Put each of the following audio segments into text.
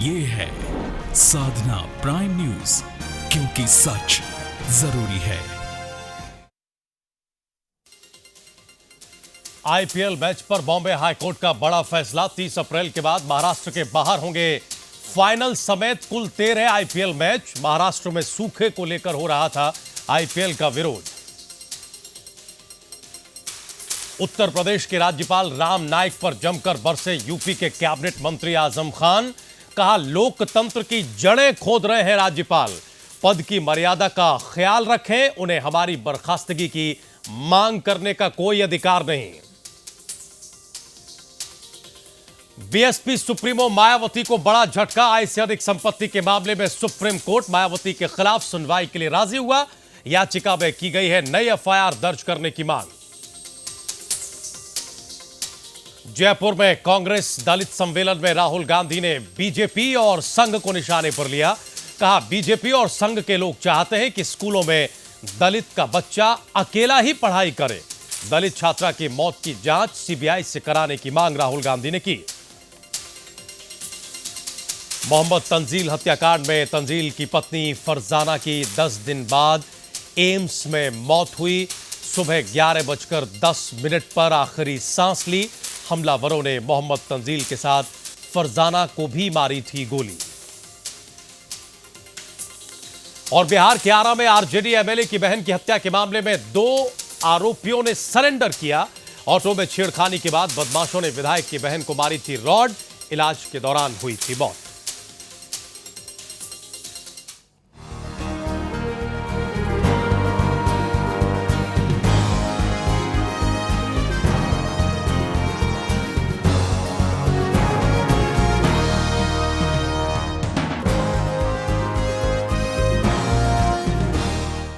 ये है साधना prime news, क्योंकि सच जरूरी है। आईपीएल मैच पर बॉम्बे हाईकोर्ट का बड़ा फैसला। 30 अप्रैल के बाद महाराष्ट्र के बाहर होंगे फाइनल समेत कुल 13 आईपीएल मैच। महाराष्ट्र में सूखे को लेकर हो रहा था आईपीएल का विरोध। उत्तर प्रदेश के राज्यपाल राम नाईक पर जमकर बरसे यूपी के कैबिनेट मंत्री आजम खान। कहा, लोकतंत्र की जड़ें खोद रहे हैं राज्यपाल, पद की मर्यादा का ख्याल रखें, उन्हें हमारी बर्खास्तगी की मांग करने का कोई अधिकार नहीं। बीएसपी सुप्रीमो मायावती को बड़ा झटका। आय से अधिक संपत्ति के मामले में सुप्रीम कोर्ट मायावती के खिलाफ सुनवाई के लिए राजी हुआ। याचिका में की गई है नई एफआईआर दर्ज करने की मांग। जयपुर में कांग्रेस दलित सम्मेलन में राहुल गांधी ने बीजेपी और संघ को निशाने पर लिया। कहा, बीजेपी और संघ के लोग चाहते हैं कि स्कूलों में दलित का बच्चा अकेला ही पढ़ाई करे। दलित छात्रा की मौत की जांच सीबीआई से कराने की मांग राहुल गांधी ने की। मोहम्मद तंजील हत्याकांड में तंजील की पत्नी फरजाना की 10 दिन बाद एम्स में मौत हुई। सुबह 11:10 पर आखिरी सांस ली। हमलावरों ने मोहम्मद तंजील के साथ फरजाना को भी मारी थी गोली। और बिहार के आरा में आरजेडी एमएलए की बहन की हत्या के मामले में 2 आरोपियों ने सरेंडर किया। ऑटो में छेड़खानी के बाद बदमाशों ने विधायक की बहन को मारी थी रॉड। इलाज के दौरान हुई थी मौत।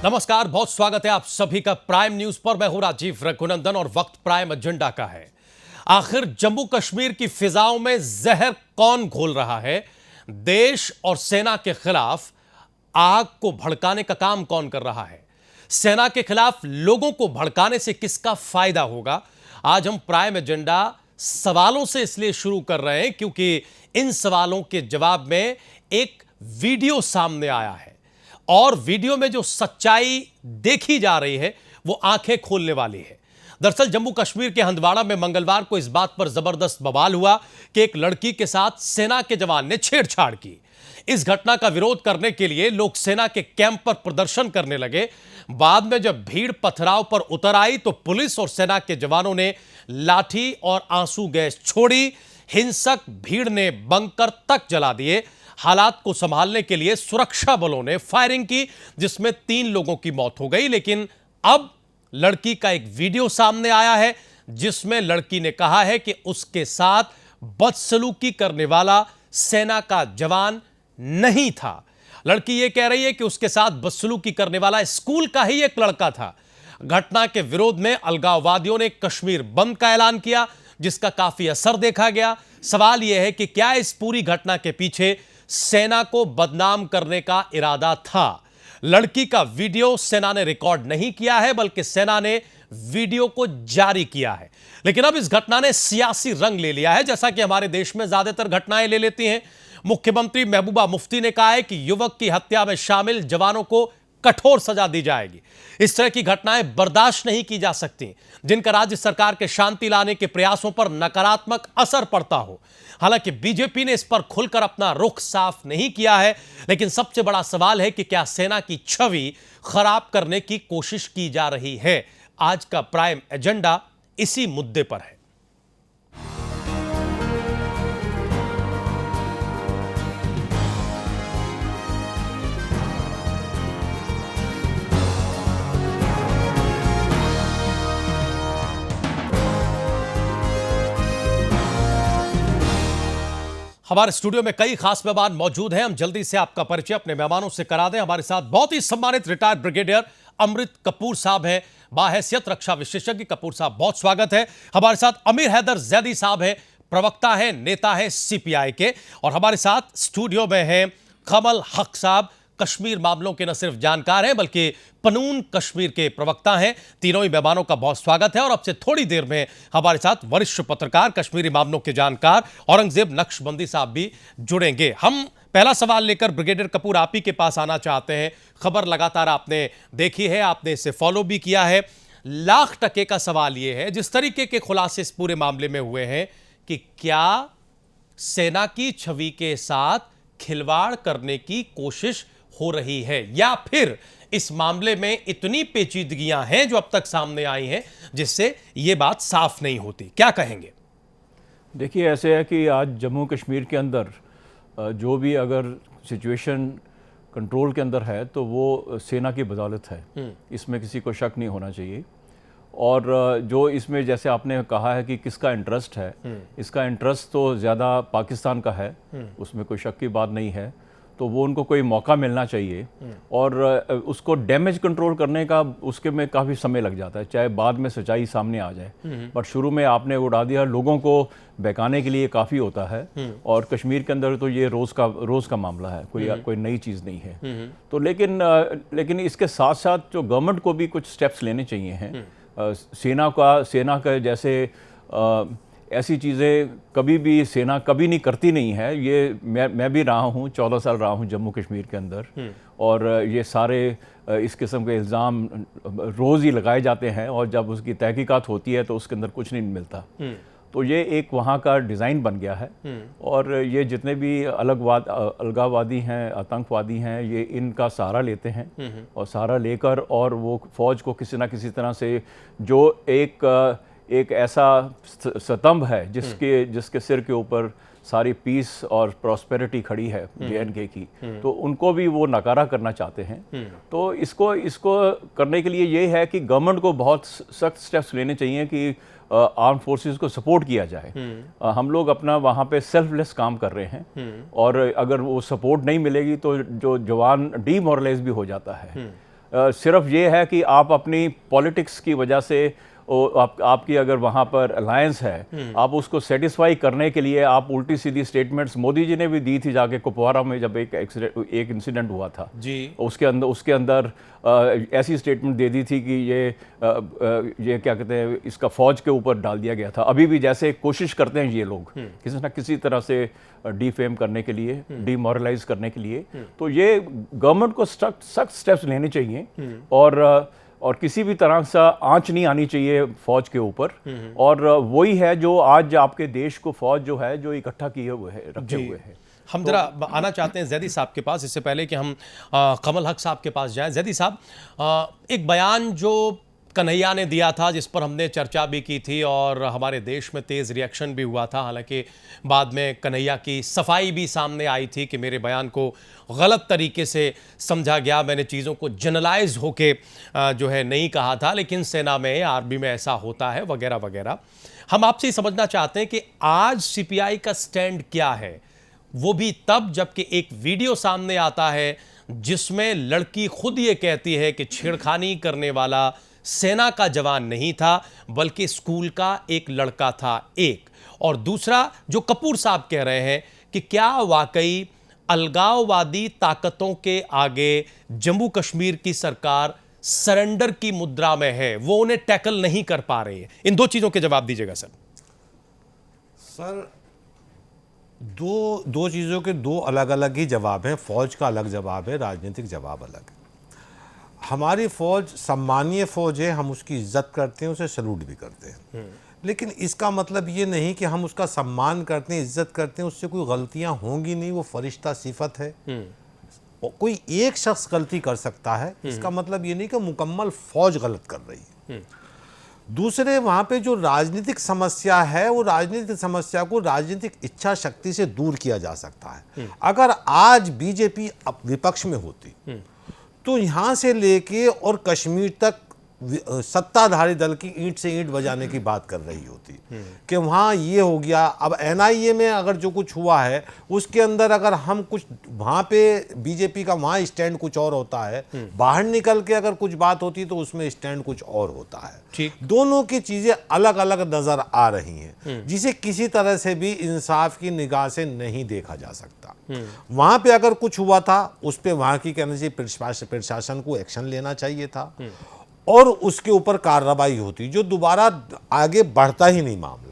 नमस्कार, बहुत स्वागत है आप सभी का प्राइम न्यूज पर। मैं हूं राजीव रघुनंदन और वक्त प्राइम एजेंडा का है। आखिर जम्मू कश्मीर की फिजाओं में जहर कौन घोल रहा है? देश और सेना के खिलाफ आग को भड़काने का काम कौन कर रहा है? सेना के खिलाफ लोगों को भड़काने से किसका फायदा होगा? आज हम प्राइम एजेंडा सवालों से इसलिए शुरू कर रहे हैं क्योंकि इन सवालों के जवाब में एक वीडियो सामने आया है और वीडियो में जो सच्चाई देखी जा रही है वो आंखें खोलने वाली है। दरअसल जम्मू कश्मीर के हंदवाड़ा में मंगलवार को इस बात पर जबरदस्त बवाल हुआ कि एक लड़की के साथ सेना के जवान ने छेड़छाड़ की। इस घटना का विरोध करने के लिए लोग सेना के कैंप पर प्रदर्शन करने लगे। बाद में जब भीड़ पथराव पर उतर आई तो पुलिस और सेना के जवानों ने लाठी और आंसू गैस छोड़ी। हिंसक भीड़ ने बंकर तक जला दिए। हालात को संभालने के लिए सुरक्षा बलों ने फायरिंग की, जिसमें 3 लोगों की मौत हो गई। लेकिन अब लड़की का एक वीडियो सामने आया है जिसमें लड़की ने कहा है कि उसके साथ बदसलूकी करने वाला सेना का जवान नहीं था। लड़की यह कह रही है कि उसके साथ बदसलूकी करने वाला स्कूल का ही एक लड़का था। घटना के विरोध में अलगाववादियों ने कश्मीर बंद का ऐलान किया, जिसका काफी असर देखा गया। सवाल यह है कि क्या इस पूरी घटना के पीछे सेना को बदनाम करने का इरादा था? लड़की का वीडियो सेना ने रिकॉर्ड नहीं किया है, बल्कि सेना ने वीडियो को जारी किया है। लेकिन अब इस घटना ने सियासी रंग ले लिया है, जैसा कि हमारे देश में ज्यादातर घटनाएं ले लेती हैं। मुख्यमंत्री महबूबा मुफ्ती ने कहा है कि युवक की हत्या में शामिल जवानों को कठोर सजा दी जाएगी। इस तरह की घटनाएं बर्दाश्त नहीं की जा सकती जिनका राज्य सरकार के शांति लाने के प्रयासों पर नकारात्मक असर पड़ता हो। हालांकि बीजेपी ने इस पर खुलकर अपना रुख साफ नहीं किया है, लेकिन सबसे बड़ा सवाल है कि क्या सेना की छवि खराब करने की कोशिश की जा रही है? आज का प्राइम एजेंडा इसी मुद्दे पर है। हमारे स्टूडियो में कई खास मेहमान मौजूद हैं। हम जल्दी से आपका परिचय अपने मेहमानों से करा दें। हमारे साथ बहुत ही सम्मानित रिटायर्ड ब्रिगेडियर अमृत कपूर साहब हैं, बाहैसियत रक्षा विशेषज्ञ। कपूर साहब, बहुत स्वागत है। हमारे साथ अमीर हैदर जैदी साहब हैं, प्रवक्ता हैं, नेता हैं सीपीआई के। और हमारे साथ स्टूडियो में हैं कमल हक साहब, कश्मीर मामलों के न सिर्फ जानकार हैं बल्कि पनून कश्मीर के प्रवक्ता हैं। तीनों ही मेहमानों का बहुत स्वागत है और अब से थोड़ी देर में हमारे साथ वरिष्ठ पत्रकार, कश्मीरी मामलों के जानकार औरंगजेब नक्शबंदी साहब भी जुड़ेंगे। हम पहला सवाल लेकर ब्रिगेडियर कपूर आप ही के पास आना चाहते हैं। खबर लगातार आपने देखी है, आपने इसे फॉलो भी किया है। लाख टके का सवाल यह है, जिस तरीके के खुलासे इस पूरे मामले में हुए हैं, कि क्या सेना की छवि के साथ खिलवाड़ करने की कोशिश हो रही है या फिर इस मामले में इतनी पेचीदगियां हैं जो अब तक सामने आई हैं जिससे यह बात साफ नहीं होती। क्या कहेंगे? देखिए, ऐसे है कि आज जम्मू कश्मीर के अंदर जो भी अगर सिचुएशन कंट्रोल के अंदर है तो वो सेना की बदौलत है, इसमें किसी को शक नहीं होना चाहिए। और जो इसमें जैसे आपने कहा है कि किसका इंटरेस्ट है, इसका इंटरेस्ट तो ज़्यादा पाकिस्तान का है, उसमें कोई शक की बात नहीं है। तो वो उनको कोई मौका मिलना चाहिए और उसको डैमेज कंट्रोल करने का उसके में काफ़ी समय लग जाता है, चाहे बाद में सच्चाई सामने आ जाए। बट शुरू में आपने उड़ा दिया, लोगों को बहकाने के लिए काफ़ी होता है। और कश्मीर के अंदर तो ये रोज़ का मामला है, कोई नई चीज़ नहीं है। तो लेकिन इसके साथ साथ जो गवर्नमेंट को भी कुछ स्टेप्स लेने चाहिए हैं। सेना का जैसे ऐसी चीज़ें कभी भी सेना कभी नहीं करती नहीं है। ये मैं भी रहा हूँ, 14 साल रहा हूँ जम्मू कश्मीर के अंदर, और ये सारे इस किस्म के इल्ज़ाम रोज़ ही लगाए जाते हैं और जब उसकी तहकीकात होती है तो उसके अंदर कुछ नहीं मिलता। तो ये एक वहाँ का डिज़ाइन बन गया है। और ये जितने भी अलगाववादी हैं, आतंकवादी हैं, ये इनका सहारा लेते हैं और सहारा लेकर और वो फ़ौज को किसी ना किसी तरह से जो एक ऐसा स्तंभ है जिसके सिर के ऊपर सारी पीस और प्रॉस्पेरिटी खड़ी है JNK की, तो उनको भी वो नकारा करना चाहते हैं। तो इसको करने के लिए ये है कि गवर्नमेंट को बहुत सख्त स्टेप्स लेने चाहिए कि आर्म फोर्सेस को सपोर्ट किया जाए। हम लोग अपना वहाँ पे सेल्फलेस काम कर रहे हैं और अगर वो सपोर्ट नहीं मिलेगी तो जो जवान डीमोरलाइज भी हो जाता है। सिर्फ ये है कि आप अपनी पॉलिटिक्स की वजह से आपकी अगर वहाँ पर अलायंस है, आप उसको सेटिस्फाई करने के लिए आप उल्टी सीधी स्टेटमेंट्स मोदी जी ने भी दी थी जाके कुपवारा में, जब एक इंसिडेंट हुआ था जी, उसके अंदर ऐसी स्टेटमेंट दे दी थी कि ये क्या कहते हैं, इसका फौज के ऊपर डाल दिया गया था। अभी भी जैसे कोशिश करते हैं ये लोग किसी न किसी तरह से डिफेम करने के लिए, डीमोरलाइज करने के लिए। तो ये गवर्नमेंट को सख्त स्टेप्स लेने चाहिए और किसी भी तरह से आंच नहीं आनी चाहिए फौज के ऊपर। और वही है जो आज आपके देश को फौज जो है जो इकट्ठा किए हुए है, रखे हुए हैं। हम जरा आना चाहते हैं जैदी साहब के पास, इससे पहले कि हम कमल हक साहब के पास जाएं। जैदी साहब, एक बयान जो कन्हैया ने दिया था जिस पर हमने चर्चा भी की थी और हमारे देश में तेज़ रिएक्शन भी हुआ था, हालांकि बाद में कन्हैया की सफाई भी सामने आई थी कि मेरे बयान को गलत तरीके से समझा गया, मैंने चीज़ों को जनरलाइज होके जो है नहीं कहा था, लेकिन सेना में, आर्मी में ऐसा होता है वगैरह वगैरह। हम आपसे ही समझना चाहते हैं कि आज CPI का स्टैंड क्या है, वो भी तब जबकि एक वीडियो सामने आता है जिसमें लड़की खुद ये कहती है कि छेड़खानी करने वाला सेना का जवान नहीं था बल्कि स्कूल का एक लड़का था, एक। और दूसरा जो कपूर साहब कह रहे हैं कि क्या वाकई अलगाववादी ताकतों के आगे जम्मू कश्मीर की सरकार सरेंडर की मुद्रा में है, वो उन्हें टैकल नहीं कर पा रही है। इन दो चीजों के जवाब दीजिएगा सर। सर, दो चीज़ों के दो अलग अलग ही जवाब हैं। फौज का अलग जवाब है, राजनीतिक जवाब अलग है। हमारी फौज सम्मानीय फौज है, हम उसकी इज्जत करते हैं, उसे सैल्यूट भी करते हैं, लेकिन इसका मतलब ये नहीं कि हम उसका सम्मान करते हैं, इज्जत करते हैं, उससे कोई गलतियां होंगी नहीं। वो फरिश्ता सिफत है, कोई एक शख्स गलती कर सकता है, इसका मतलब ये नहीं कि मुकम्मल फौज गलत कर रही है। दूसरे, वहाँ पे जो राजनीतिक समस्या है, वो राजनीतिक समस्या को राजनीतिक इच्छा शक्ति से दूर किया जा सकता है। अगर आज बीजेपी विपक्ष में होती तो यहाँ से लेके और कश्मीर तक सत्ताधारी दल की ईंट से ईंट बजाने की बात कर रही होती कि वहाँ ये हो गया। अब एनआईए में अगर जो कुछ हुआ है उसके अंदर अगर हम कुछ वहाँ पे बीजेपी का वहाँ स्टैंड कुछ और होता है, बाहर निकल के अगर कुछ बात होती तो उसमें स्टैंड कुछ और होता है। ठीक, दोनों की चीजें अलग अलग नजर आ रही हैं, जिसे किसी तरह से भी इंसाफ की निगाह से नहीं देखा जा सकता। वहां पे अगर कुछ हुआ था उस पे वहां की कहने से प्रशासन को एक्शन लेना चाहिए था और उसके ऊपर कार्रवाई होती जो दोबारा आगे बढ़ता ही नहीं मामला।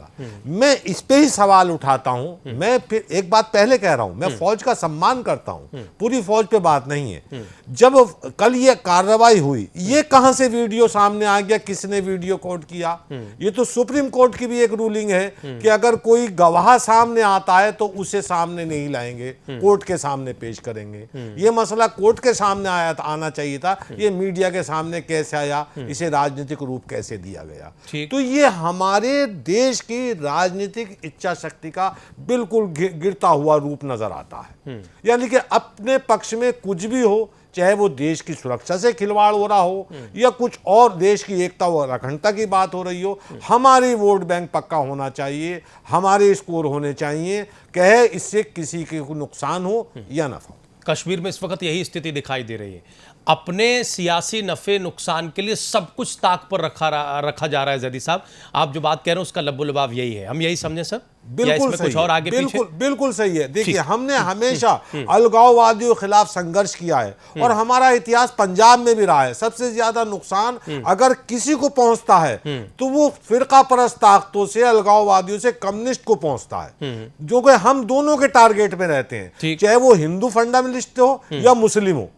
मैं इस पे ही सवाल उठाता हूं। मैं फिर एक बात पहले कह रहा हूं, मैं फौज का सम्मान करता हूं, पूरी फौज पे बात नहीं है। जब कल ये कार्रवाई हुई, ये कहां से वीडियो सामने आ गया, किसने वीडियो कोड किया? ये तो सुप्रीम कोर्ट की भी एक रूलिंग है कि अगर कोई गवाह सामने आता है तो उसे सामने नहीं लाएंगे, कोर्ट के सामने पेश करेंगे। ये मसला कोर्ट के सामने आना चाहिए था, ये मीडिया के सामने कैसे आया, इसे राजनीतिक रूप कैसे दिया गया? तो ये हमारे देश की राजनीतिक इच्छा शक्ति का बिल्कुल गिरता हुआ रूप नजर आता है। यानी कि अपने पक्ष में कुछ भी हो, चाहे वो देश की सुरक्षा से खिलवाड़ हो रहा हो या कुछ और देश की एकता और अखंडता की बात हो रही हो, हमारी वोट बैंक पक्का होना चाहिए, हमारे स्कोर होने चाहिए, कहे इससे किसी के नुकसान हो या नफा। कश्मीर में इस वक्त यही स्थिति दिखाई दे रही है। अपने सियासी नफे नुकसान के लिए सब कुछ ताक पर रखा जा रहा है। जैदी साहब, आप जो बात कह रहे हैं उसका लब्बो लबाब यही है, हम यही समझे सर? बिल्कुल सही, कुछ और आगे बिल्कुल सही है। देखिए, हमने हमेशा अलगाववादियों के खिलाफ संघर्ष किया है और हमारा इतिहास पंजाब में भी रहा है। सबसे ज्यादा नुकसान अगर किसी को पहुंचता है तो वो फिरका परस्त ताकतों से, अलगाववादियों से, कम्युनिस्ट को पहुंचता है, जो कि हम दोनों के टारगेट में रहते हैं, चाहे वो हिंदू फंडामेंटलिस्ट हो या मुस्लिम हो,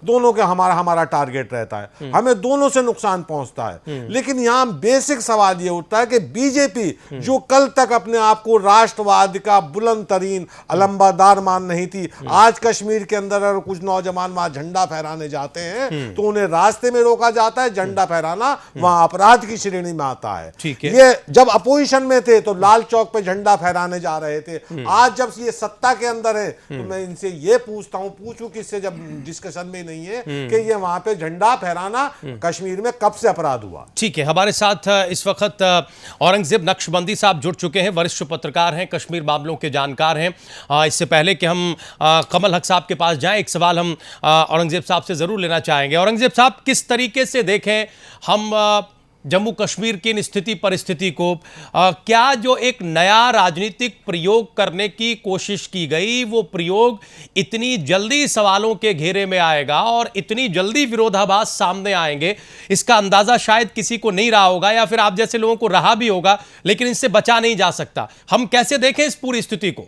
दोनों के हमारा टारगेट रहता है, हमें दोनों से नुकसान पहुंचता है। लेकिन यहां बेसिक सवाल ये उठता है कि बीजेपी जो कल तक अपने आप को राष्ट्रवाद का बुलंद तरीन अलंबादार मान रही थी, आज कश्मीर के अंदर अगर कुछ नौजवान वहां झंडा फहराने जाते हैं तो उन्हें रास्ते में रोका जाता है। झंडा फहराना वहां अपराध की श्रेणी में आता है। ये जब अपोजिशन में थे तो लाल चौक पे झंडा फहराने जा रहे थे, आज जब ये सत्ता के अंदर है तो मैं इनसे ये पूछता हूं, पूछूं किससे, जब डिस्कशन में नहीं है कि ये वहां पे झंडा फहराना कश्मीर में कब से अपराध हुआ। ठीक है, हमारे साथ इस वक्त औरंगजेब नक्शबंदी साहब जुड़ चुके हैं, वरिष्ठ पत्रकार हैं, कश्मीर मामलों के जानकार हैं। इससे पहले कि हम कमल हक साहब के पास जाएं, एक सवाल हम औरंगजेब साहब से जरूर लेना चाहेंगे। औरंगजेब साहब, किस तरीके से देखें हम जम्मू कश्मीर की इन स्थिति परिस्थिति को? क्या जो एक नया राजनीतिक प्रयोग करने की कोशिश की गई, वो प्रयोग इतनी जल्दी सवालों के घेरे में आएगा और इतनी जल्दी विरोधाभास सामने आएंगे, इसका अंदाजा शायद किसी को नहीं रहा होगा, या फिर आप जैसे लोगों को रहा भी होगा, लेकिन इससे बचा नहीं जा सकता। हम कैसे देखें इस पूरी स्थिति को?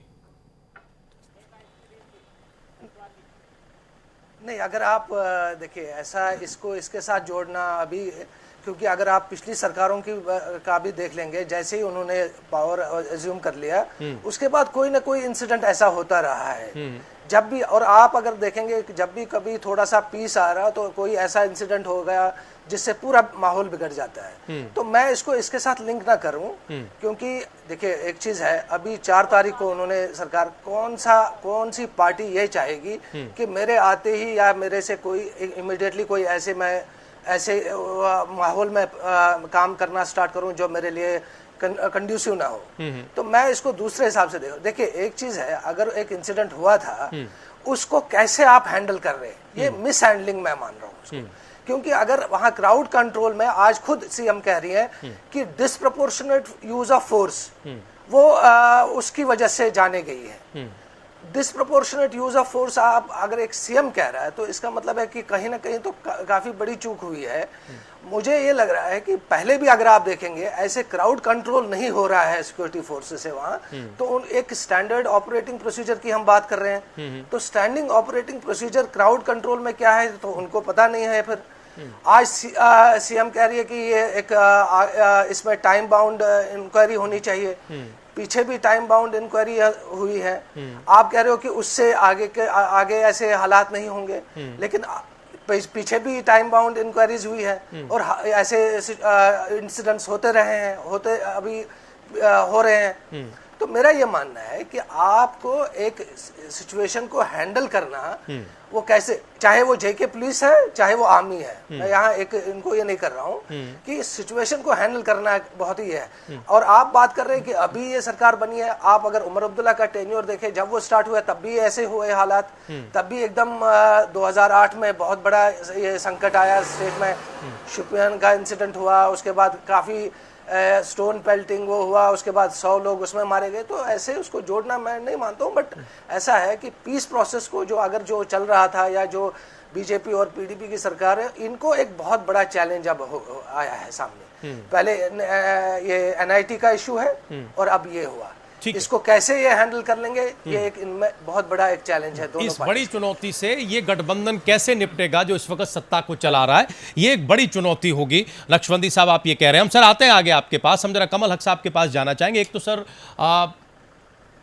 नहीं, अगर आप देखिए, ऐसा इसको इसके साथ जोड़ना अभी, क्योंकि अगर आप पिछली सरकारों की का भी देख लेंगे, जैसे ही उन्होंने पावर एज्यूम कर लिया उसके बाद कोई ना कोई इंसिडेंट ऐसा होता रहा है। जब भी, और आप अगर देखेंगे जब भी कभी थोड़ा सा पीस आ रहा तो कोई ऐसा इंसिडेंट हो गया जिससे पूरा माहौल बिगड़ जाता है। तो मैं इसको इसके साथ लिंक ना करूं, क्योंकि देखिए एक चीज है, अभी 4 तारीख को उन्होंने सरकार, कौन सी पार्टी ये चाहेगी कि मेरे आते ही या मेरे से कोई इमीडिएटली कोई ऐसे माहौल में काम करना स्टार्ट करूं जो मेरे लिए कंड्यूसिव ना हो। तो मैं इसको दूसरे हिसाब से देखिए, एक चीज है, अगर एक इंसिडेंट हुआ था उसको कैसे आप हैंडल कर रहे हैं, ये मिस हैंडलिंग मैं मान रहा हूँ उसको। क्योंकि अगर वहां क्राउड कंट्रोल में, आज खुद सीएम कह रही है कि डिस्प्रपोर्शनेट यूज ऑफ फोर्स वो उसकी वजह से जाने गई है। डिस्प्रपोर्शनेट यूज ऑफ फोर्स आप अगर एक सीएम कह रहा है तो इसका मतलब है कि कहीं ना कहीं तो काफी बड़ी चूक हुई है। मुझे ये लग रहा है कि पहले भी अगर आप देखेंगे ऐसे क्राउड कंट्रोल नहीं हो रहा है सिक्योरिटी फोर्सेस से वहां, तो एक स्टैंडर्ड ऑपरेटिंग प्रोसीजर की हम बात कर रहे हैं, तो standing operating procedure crowd control में क्या है तो उनको पता नहीं है। फिर आज सीएम कह रही है कि ये एक इसमें टाइम बाउंड इंक्वायरी होनी चाहिए, पीछे भी टाइम बाउंड इंक्वायरी हुई है। आप कह रहे हो कि उससे आगे ऐसे हालात नहीं होंगे, लेकिन पीछे भी टाइम बाउंड इंक्वायरीज हुई है और ऐसे इंसिडेंट्स होते रहे हैं, अभी हो रहे हैं। तो मेरा ये मानना है कि आपको एक सिचुएशन को हैंडल करना, वो कैसे, चाहे वो जेके पुलिस है चाहे वो आर्मी है, मैं यहाँ एक इनको ये नहीं कर रहा हूँ कि सिचुएशन को हैंडल करना बहुत ही है। और आप बात कर रहे हैं कि अभी ये सरकार बनी है, आप अगर उमर अब्दुल्ला का टेन्योर देखें, जब वो स्टार्ट हुआ तब भी ऐसे हुए हालात, तब भी एकदम 2008 में बहुत बड़ा ये संकट आया स्टेट में, शुपियन का इंसिडेंट हुआ, उसके बाद काफी स्टोन पेल्टिंग वो हुआ, उसके बाद 100 लोग उसमें मारे गए। तो ऐसे उसको जोड़ना मैं नहीं मानता हूँ, बट ऐसा है कि पीस प्रोसेस को जो चल रहा था, या जो बीजेपी और पीडीपी की सरकार है, इनको एक बहुत बड़ा चैलेंज अब आया है सामने। पहले ये एनआईटी का इशू है और अब ये हुआ, इसको कैसे ये हैंडल कर लेंगे, ये एक इनमें बहुत बड़ा एक चैलेंज है दोनों इस बड़ी चुनौती से ये गठबंधन कैसे निपटेगा जो इस वक्त सत्ता को चला रहा है, ये एक बड़ी चुनौती होगी। नक्शबंदी साहब आप ये कह रहे हैं। हम सर आते हैं आगे आपके पास, हम जरा कमल हक साहब के पास जाना चाहेंगे। एक तो सर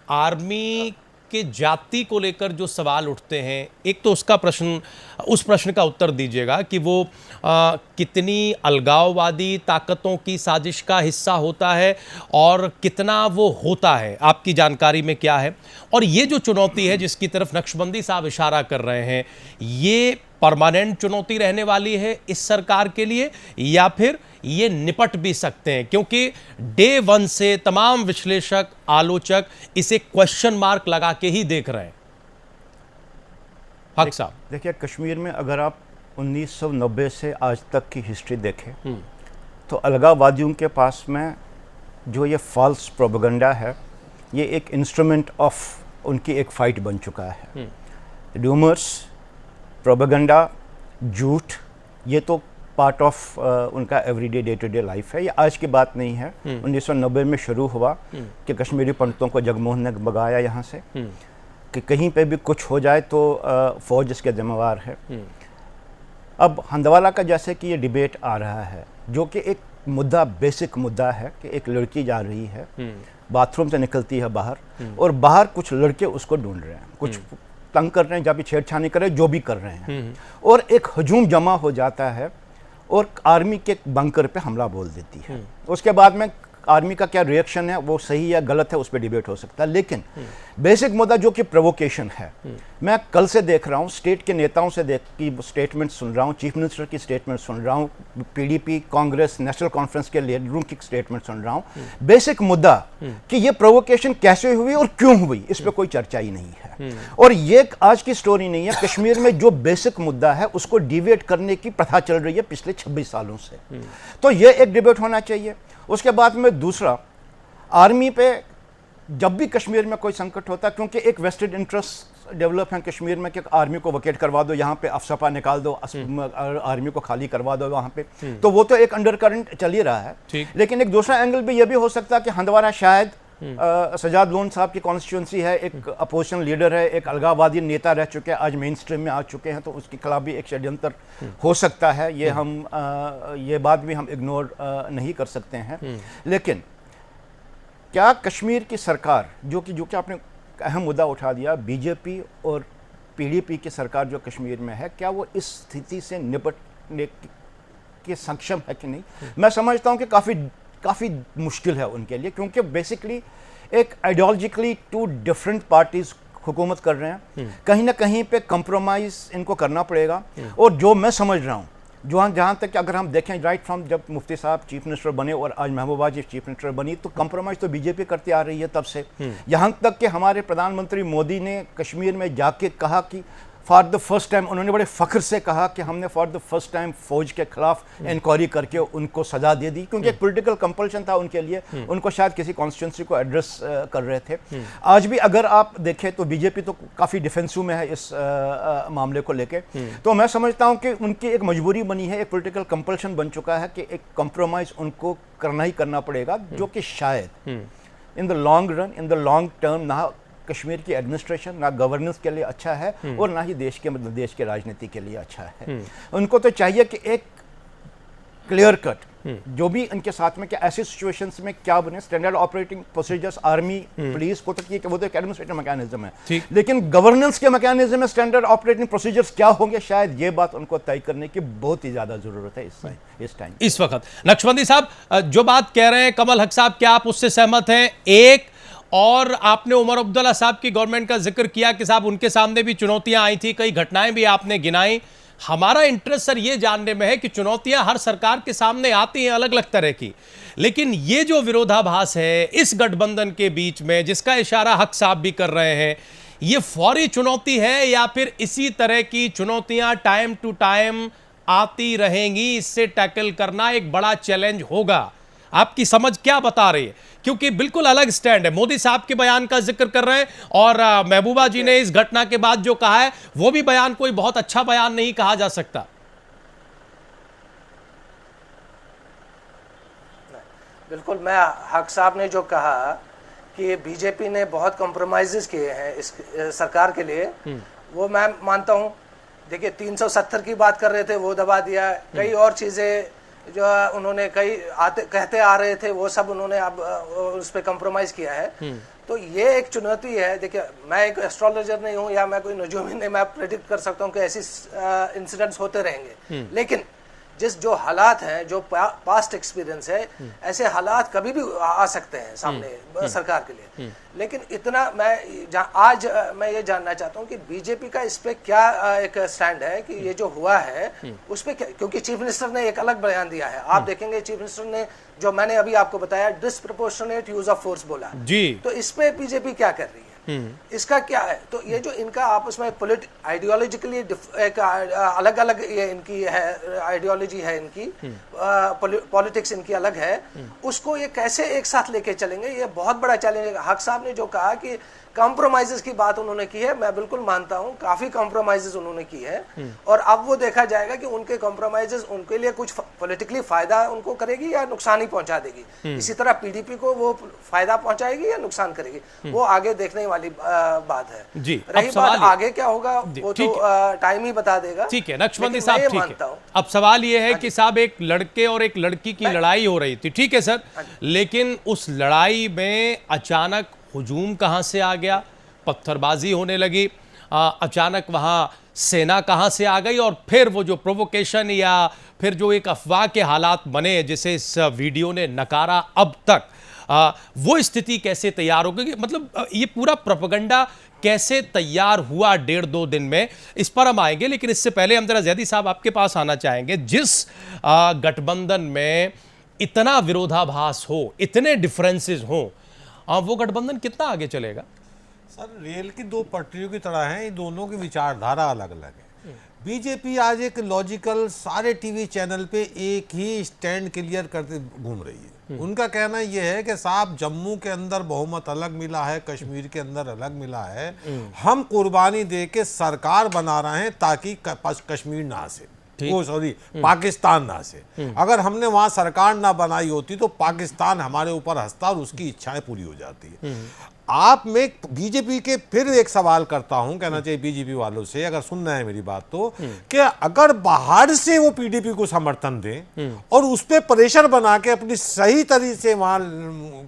आर्मी के जाति को लेकर जो सवाल उठते हैं, एक तो उसका प्रश्न, उस प्रश्न का उत्तर दीजिएगा कि वो कितनी अलगाववादी ताकतों की साजिश का हिस्सा होता है और कितना वो होता है, आपकी जानकारी में क्या है? और ये जो चुनौती है जिसकी तरफ नक्शबंदी साहब इशारा कर रहे हैं, ये परमानेंट चुनौती रहने वाली है इस सरकार के लिए, या फिर ये निपट भी सकते हैं? क्योंकि डे वन से तमाम विश्लेषक, आलोचक इसे क्वेश्चन मार्क लगा के ही देख रहे हैं। हक साहब देखिए, कश्मीर में अगर आप 1990 से आज तक की हिस्ट्री देखें तो अलगाववादियों के पास में जो ये फॉल्स प्रोपेगेंडा है, ये एक इंस्ट्रूमेंट ऑफ उनकी एक फाइट बन चुका है। र्यूमर्स, प्रोपेगेंडा, झूठ, ये तो पार्ट ऑफ उनका everyday day to day life है। ये आज की बात नहीं है। 1990 में शुरू हुआ कि कश्मीरी पंडितों को जगमोहन ने भगाया यहाँ से कि कहीं पे भी कुछ हो जाए तो फौज इसके जिम्मेवार है। अब हंदवाला का जैसे कि ये डिबेट आ रहा है, जो कि एक मुद्दा, बेसिक मुद्दा है कि एक लड़की जा रही है, बाथरूम से निकलती है बाहर, और बाहर कुछ लड़के उसको ढूंढ रहे हैं, कुछ तंग कर रहे हैं, जहाँ भी छेड़छानी कर रहे हैं, जो भी कर रहे हैं, और एक हजूम जमा हो जाता है और आर्मी के बंकर पे हमला बोल देती है। उसके बाद में आर्मी का क्या रिएक्शन है, वो सही या गलत है, उस पर डिबेट हो सकता है। लेकिन बेसिक मुद्दा जो कि प्रोवोकेशन है, मैं कल से देख रहा हूँ, स्टेट के नेताओं से की स्टेटमेंट सुन रहा हूँ, चीफ मिनिस्टर की स्टेटमेंट सुन रहा हूँ, पीडीपी, कांग्रेस, नेशनल कॉन्फ्रेंस के लीडरों की स्टेटमेंट सुन रहा हूँ। बेसिक मुद्दा कि ये प्रोवोकेशन कैसे हुई और क्यों हुई, इस पर कोई चर्चा ही नहीं है। और ये आज की स्टोरी नहीं है। कश्मीर में जो बेसिक मुद्दा है उसको डिबेट करने की प्रथा चल रही है पिछले 26 सालों से। तो ये एक डिबेट होना चाहिए। उसके बाद में दूसरा, आर्मी पे जब भी कश्मीर में कोई संकट होता है, क्योंकि एक वेस्टेड इंटरेस्ट डेवलप है कश्मीर में कि आर्मी को वकेट करवा दो, यहाँ पे अफसपा निकाल दो, आर्मी को खाली करवा दो वहाँ पे, तो वो तो एक अंडर करंट चल ही रहा है। लेकिन एक दूसरा एंगल भी ये भी हो सकता है कि हंदवारा शायद सजाद लोन साहब की कॉन्स्टिट्यूंसी है, एक अपोजिशन लीडर है, एक अलगाववादी नेता रह चुके हैं, आज मेन स्ट्रीम में आ चुके हैं, तो उसके खिलाफ भी एक षड्यंत्र हो सकता है। ये ये बात भी हम इग्नोर नहीं कर सकते हैं। लेकिन क्या कश्मीर की सरकार, जो कि आपने अहम मुद्दा उठा दिया, बीजेपी और पीडीपी की सरकार जो कश्मीर में है, क्या वो इस स्थिति से निपटने के सक्षम है कि नहीं? मैं समझता हूँ कि काफ़ी मुश्किल है उनके लिए, क्योंकि बेसिकली एक आइडियोलॉजिकली टू डिफरेंट पार्टीज हुकूमत कर रहे हैं। कहीं ना कहीं पे कंप्रोमाइज़ इनको करना पड़ेगा। और जो मैं समझ रहा हूँ, जहाँ तक कि अगर हम देखें राइट फ्रॉम जब मुफ्ती साहब चीफ मिनिस्टर बने और आज महबूबा जी चीफ मिनिस्टर बनी, तो कंप्रोमाइज़ तो बीजेपी करती आ रही है तब से। यहाँ तक कि हमारे प्रधानमंत्री मोदी ने कश्मीर में जाके कहा कि फॉर द फर्स्ट टाइम, उन्होंने बड़े फ़ख्र से कहा कि हमने फॉर द फर्स्ट टाइम फ़ौज के खिलाफ इंक्वायरी करके उनको सज़ा दे दी, क्योंकि एक पॉलिटिकल कंपल्शन था उनके लिए, उनको शायद किसी कॉन्स्टिट्यूंसी को एड्रेस कर रहे थे। आज भी अगर आप देखें तो बीजेपी तो काफ़ी डिफेंसिव में है इस मामले को लेके। तो मैं समझता हूँ कि उनकी एक मजबूरी बनी है, एक पॉलिटिकल कंपल्शन बन चुका है कि एक कॉम्प्रोमाइज़ उनको करना ही करना पड़ेगा, जो कि शायद in the long run, in the long term ना कश्मीर की एडमिनिस्ट्रेशन, ना गवर्नेंस के लिए अच्छा है और ना ही देश के राजनीति के लिए अच्छा है। उनको तो चाहिए कि एक क्लियर कट जो भी इनके साथ में, कि ऐसी सिचुएशंस में क्या बने, standard operating procedures army police को, तो वो तो एक एडमिनिस्ट्रेटिव मैकेनिज्म है, लेकिन गवर्नेंस के मैकेनिज्म में स्टैंडर्ड ऑपरेटिंग प्रोसीजर्स क्या होंगे, शायद ये बात उनको तय करने की बहुत ही ज्यादा जरूरत है इस टाइम, इस वक्त। नक्शबंदी साहब जो बात कह रहे हैं कमल हक साहब, क्या आप उससे सहमत हैं? एक और आपने उमर अब्दुल्ला साहब की गवर्नमेंट का जिक्र किया कि साहब उनके सामने भी चुनौतियां आई थी, कई घटनाएं भी आपने गिनाई। हमारा इंटरेस्ट सर ये जानने में है कि चुनौतियां हर सरकार के सामने आती हैं अलग अलग तरह की, लेकिन ये जो विरोधाभास है इस गठबंधन के बीच में, जिसका इशारा हक साहब भी कर रहे हैं, ये फौरी चुनौती है या फिर इसी तरह की चुनौतियां टाइम टू टाइम आती रहेंगी, इससे टैकल करना एक बड़ा चैलेंज होगा? आपकी समझ क्या बता रही है? क्योंकि बिल्कुल अलग स्टैंड है। मोदी साहब के बयान का जिक्र कर रहे हैं और महबूबा जी ने इस घटना के बाद जो कहा है वो भी बयान कोई बहुत अच्छा बयान नहीं कहा जा सकता। बिल्कुल, मैं हक साहब ने जो कहा कि बीजेपी ने बहुत कॉम्प्रोमाइजेस किए हैं इस सरकार के लिए, वो मैं मानता हूं। देखिए 370 की बात कर रहे थे, वो दबा दिया। कई और चीजें जो उन्होंने कहते आ रहे थे वो सब उन्होंने अब उस पर कॉम्प्रोमाइज किया है। तो ये एक चुनौती है। देखिए मैं एक एस्ट्रोलॉजर नहीं हूं या मैं कोई नजूमी नहीं, मैं प्रेडिक्ट कर सकता हूं कि ऐसी इंसिडेंट्स होते रहेंगे, लेकिन जो हालात हैं, जो पास्ट एक्सपीरियंस है, ऐसे हालात कभी भी आ सकते हैं सामने सरकार के लिए। लेकिन इतना आज मैं ये जानना चाहता हूँ कि बीजेपी का इस पे क्या एक स्टैंड है कि ये जो हुआ है उस पे क्या, क्योंकि चीफ मिनिस्टर ने एक अलग बयान दिया है। आप देखेंगे चीफ मिनिस्टर ने, जो मैंने अभी आपको बताया, डिस्प्रपोर्शनेट यूज ऑफ फोर्स बोला जी। तो इस पे बीजेपी क्या कर रही है, इसका क्या है? तो ये जो इनका आपस में आइडियोलॉजिकली एक अलग अलग ये इनकी है, आइडियोलॉजी है इनकी, पॉलिटिक्स इनकी अलग है, उसको ये कैसे एक साथ लेके चलेंगे, ये बहुत बड़ा चैलेंज है। हक साहब ने जो कहा कि कॉम्प्रोमाइजेस की बात उन्होंने की है, मैं बिल्कुल मानता हूं, काफी कॉम्प्रोमाइजेस उन्होंने की है, और अब वो देखा जाएगा कि उनके कॉम्प्रोमाइजेस उनके लिए कुछ पॉलिटिकली फायदा उनको करेगी या नुकसान ही पहुंचा देगी। इसी तरह पीडीपी को वो फायदा पहुंचाएगी या नुकसान करेगी, वो आगे देखने वाली बात है जी। रही बात आगे क्या होगा वो तो टाइम ही बता देगा। ठीक है नक्शबंदी साहब, ठीक है। अब सवाल ये है कि साहब एक लड़के और एक लड़की की लड़ाई हो रही थी, ठीक है सर, लेकिन उस लड़ाई में अचानक हुजूम कहां से आ गया, पत्थरबाजी होने लगी, अचानक वहां सेना कहां से आ गई, और फिर वो जो प्रोवोकेशन या फिर जो एक अफवाह के हालात बने जिसे इस वीडियो ने नकारा अब तक, वो स्थिति कैसे तैयार हो गई? मतलब ये पूरा प्रोपेगेंडा कैसे तैयार हुआ 1.5-2 दिन में, इस पर हम आएंगे। लेकिन इससे पहले हम जरा जैदी साहब आपके पास आना चाहेंगे। जिस गठबंधन में इतना विरोधाभास हो, इतने डिफरेंसेस हो, वो गठबंधन कितना आगे चलेगा? सर रेल की दो पटरियों की तरह हैं, इन दोनों की विचारधारा अलग अलग है। बीजेपी आज एक लॉजिकल सारे टीवी चैनल पे एक ही स्टैंड क्लियर करते घूम रही है। उनका कहना यह है कि साहब जम्मू के अंदर बहुमत अलग मिला है, कश्मीर के अंदर अलग मिला है, हम कुर्बानी दे के सरकार बना रहे हैं ताकि कश्मीर ना से पाकिस्तान ना से। अगर हमने वहां सरकार ना बनाई होती तो पाकिस्तान हमारे ऊपर हंसता और उसकी इच्छाएं पूरी हो जाती है। आप में बीजेपी के फिर एक सवाल करता हूं, कहना चाहिए बीजेपी वालों से, अगर सुनना है मेरी बात तो, कि अगर बाहर से वो पीडीपी को समर्थन दें और उस पर प्रेशर बना के अपनी सही तरीके से वहां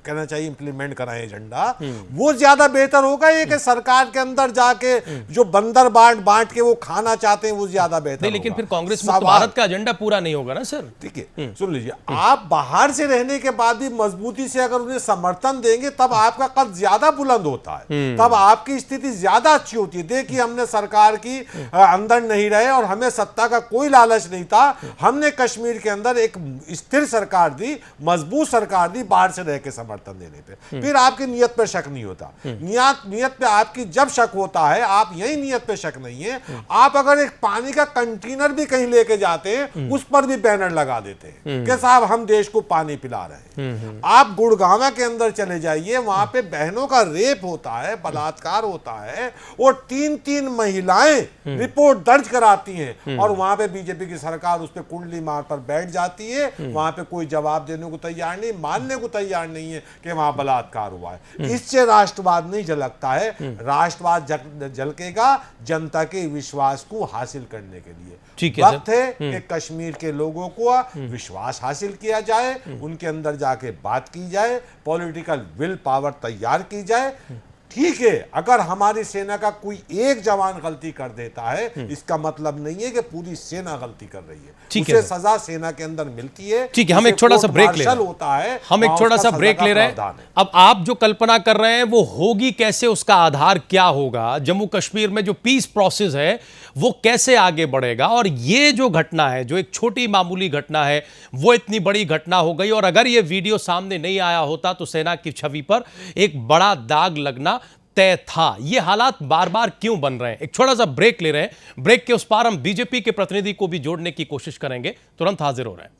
कहना चाहिए इंप्लीमेंट कराएं एजेंडा, वो ज्यादा बेहतर होगा ये कि सरकार के अंदर जाके जो बंदर बांट के वो खाना चाहते हैं वो ज्यादा बेहतर होगा। लेकिन फिर कांग्रेस मुक्त भारत का एजेंडा पूरा नहीं होगा ना सर। ठीक है, सुन लीजिए, आप बाहर से रहने के बाद भी मजबूती से अगर उन्हें समर्थन देंगे तब आपका कद ज्यादा बुलंद होता है, तब आपकी स्थिति ज्यादा अच्छी होती है। देखिए हमने सरकार की अंदर नहीं रहे और हमें सत्ता का कोई लालच नहीं था, हमने कश्मीर के अंदर एक स्थिर सरकार दी, मजबूत सरकार दी, बाहर से रह के समर्थन देने पे, फिर आपकी नियत पे शक नहीं होता। नियत पे आपकी जब शक होता है, आप यही नियत पे शक नहीं है, आप अगर एक पानी का कंटेनर भी कहीं लेके जाते हैं उस पर भी बैनर लगा देते हैं कि साहब हम देश को पानी पिला रहे हैं। आप गुड़गांव के अंदर चले जाइए, वहां पे बहनों का रेप होता है, बलात्कार होता है, और 3-3 महिलाएं रिपोर्ट दर्ज कराती हैं और वहां पे बीजेपी की सरकार उस पे कुंडली मार पर बैठ जाती है। वहां पे कोई जवाब देने को तैयार नहीं, मानने को तैयार नहीं है कि वहां बलात्कार हुआ है। इससे राष्ट्रवाद नहीं झलकता है, राष्ट्रवाद झलकेगा जनता के विश्वास को हासिल करने के लिए। वक्त है कि कश्मीर के लोगों को विश्वास हासिल किया जाए, उनके अंदर जाके बात की जाए, पॉलिटिकल विल पावर तैयार की जाए, ठीक है, अगर हमारी सेना का कोई एक जवान गलती कर देता है इसका मतलब नहीं है कि पूरी सेना गलती कर रही है। ठीक उसे है सजा सेना के अंदर मिलती है। ठीक है, हम उसे एक छोटा सा कोर्ट ब्रेक ले रहे मार्शल हैं। होता है, हम एक वहाँ छोटा उसका सा सजा ब्रेक का ले रहे हैं। प्रावधान है। अब आप जो कल्पना कर रहे हैं वो होगी कैसे, उसका आधार क्या होगा, जम्मू कश्मीर में जो पीस प्रोसेस है वो कैसे आगे बढ़ेगा, और ये जो घटना है, जो एक छोटी मामूली घटना है, वो इतनी बड़ी घटना हो गई। और अगर ये वीडियो सामने नहीं आया होता तो सेना की छवि पर एक बड़ा दाग लगना तय था। ये हालात बार बार क्यों बन रहे हैं? एक छोटा सा ब्रेक ले रहे हैं। ब्रेक के उस पार हम बीजेपी के प्रतिनिधि को भी जोड़ने की कोशिश करेंगे। तुरंत हाजिर हो रहे हैं।